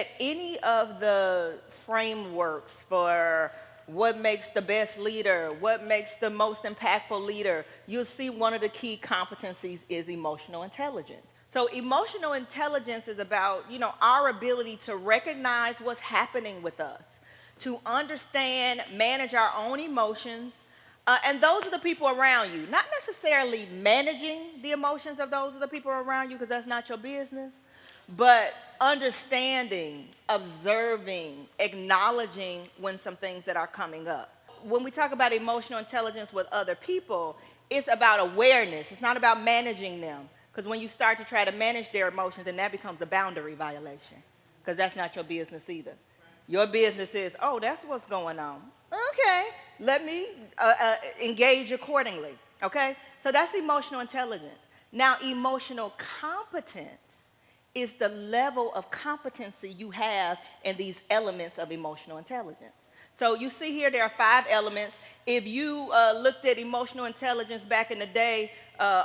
at any of the frameworks for what makes the best leader, what makes the most impactful leader, you'll see one of the key competencies is emotional intelligence. So emotional intelligence is about, our ability to recognize what's happening with us, to understand, manage our own emotions, and those are the people around you. Not necessarily managing the emotions of those are the people around you, because that's not your business, but understanding, observing, acknowledging when some things that are coming up. When we talk about emotional intelligence with other people, it's about awareness. It's not about managing them. Because when you start to try to manage their emotions, then that becomes a boundary violation. Because that's not your business either. Your business is, oh, that's what's going on. Okay, let me engage accordingly. Okay? So that's emotional intelligence. Now, emotional competence is the level of competency you have in these elements of emotional intelligence. So you see here there are 5 elements. If you looked at emotional intelligence back in the day,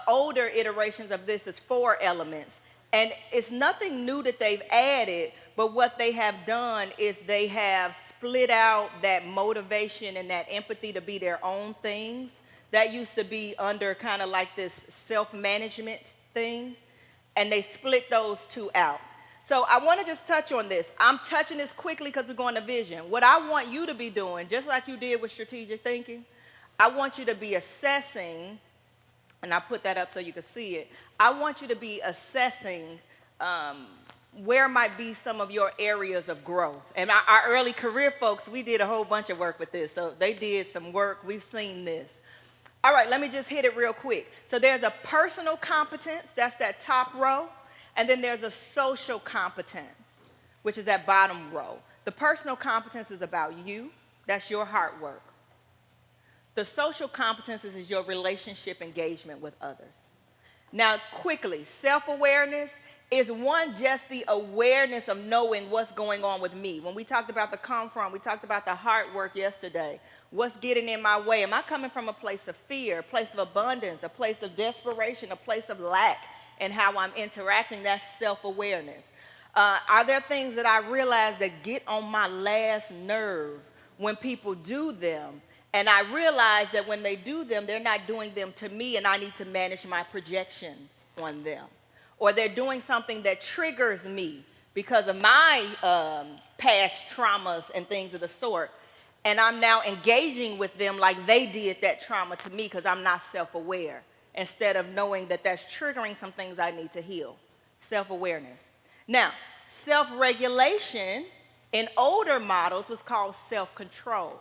older iterations of this is 4 elements. And it's nothing new that they've added, but what they have done is they have split out that motivation and that empathy to be their own things. That used to be under kind of like this self-management thing, and they split those 2 out. So I want to just touch on this. I'm touching this quickly because we're going to vision. What I want you to be doing, just like you did with strategic thinking, I want you to be assessing, and I put that up so you can see it. I want you to be assessing where might be some of your areas of growth. And our early career folks, we did a whole bunch of work with this. So they did some work. We've seen this. All right, let me just hit it real quick. So there's a personal competence, that's that top row. And then there's a social competence, which is that bottom row. The personal competence is about you. That's your hard work. The social competence is your relationship engagement with others. Now, quickly, self-awareness is just the awareness of knowing what's going on with me. When we talked about the come from, we talked about the hard work yesterday. What's getting in my way? Am I coming from a place of fear, a place of abundance, a place of desperation, a place of lack? And how I'm interacting, that's self-awareness. Are there things that I realize that get on my last nerve when people do them? And I realize that when they do them, they're not doing them to me, and I need to manage my projections on them. Or they're doing something that triggers me because of my past traumas and things of the sort. And I'm now engaging with them like they did that trauma to me because I'm not self-aware, instead of knowing that that's triggering some things I need to heal. Self-awareness. Now, self-regulation in older models was called self-control.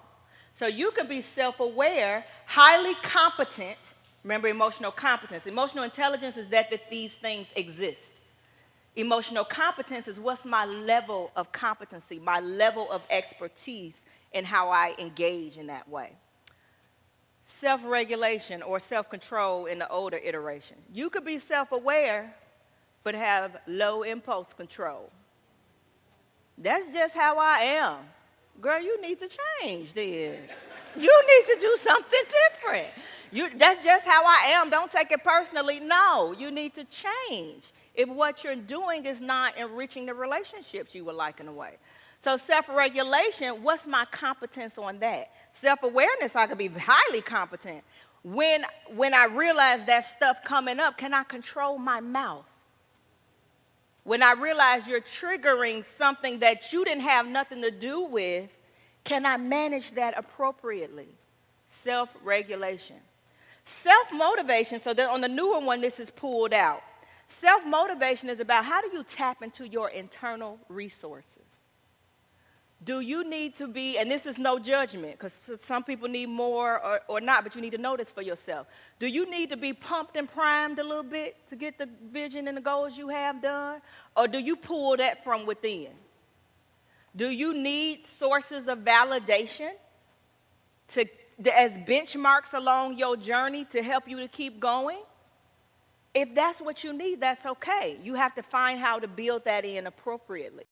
So you can be self-aware, highly competent. Remember emotional competence. Emotional intelligence is that these things exist. Emotional competence is what's my level of competency, my level of expertise in how I engage in that way. Self-regulation or self-control in the older iteration. You could be self-aware, but have low impulse control. That's just how I am. Girl, you need to change then. You need to do something different. That's just how I am. Don't take it personally. No, you need to change if what you're doing is not enriching the relationships you would like in a way. So self-regulation, what's my competence on that? Self-awareness, I could be highly competent. When I realize that stuff coming up, can I control my mouth? When I realize you're triggering something that you didn't have nothing to do with, can I manage that appropriately? Self-regulation. Self-motivation, so that on the newer one, this is pulled out. Self-motivation is about how do you tap into your internal resources? Do you need to be, and this is no judgment, because some people need more or not, but you need to know this for yourself. Do you need to be pumped and primed a little bit to get the vision and the goals you have done? Or do you pull that from within? Do you need sources of validation as benchmarks along your journey to help you to keep going? If that's what you need, that's okay. You have to find how to build that in appropriately.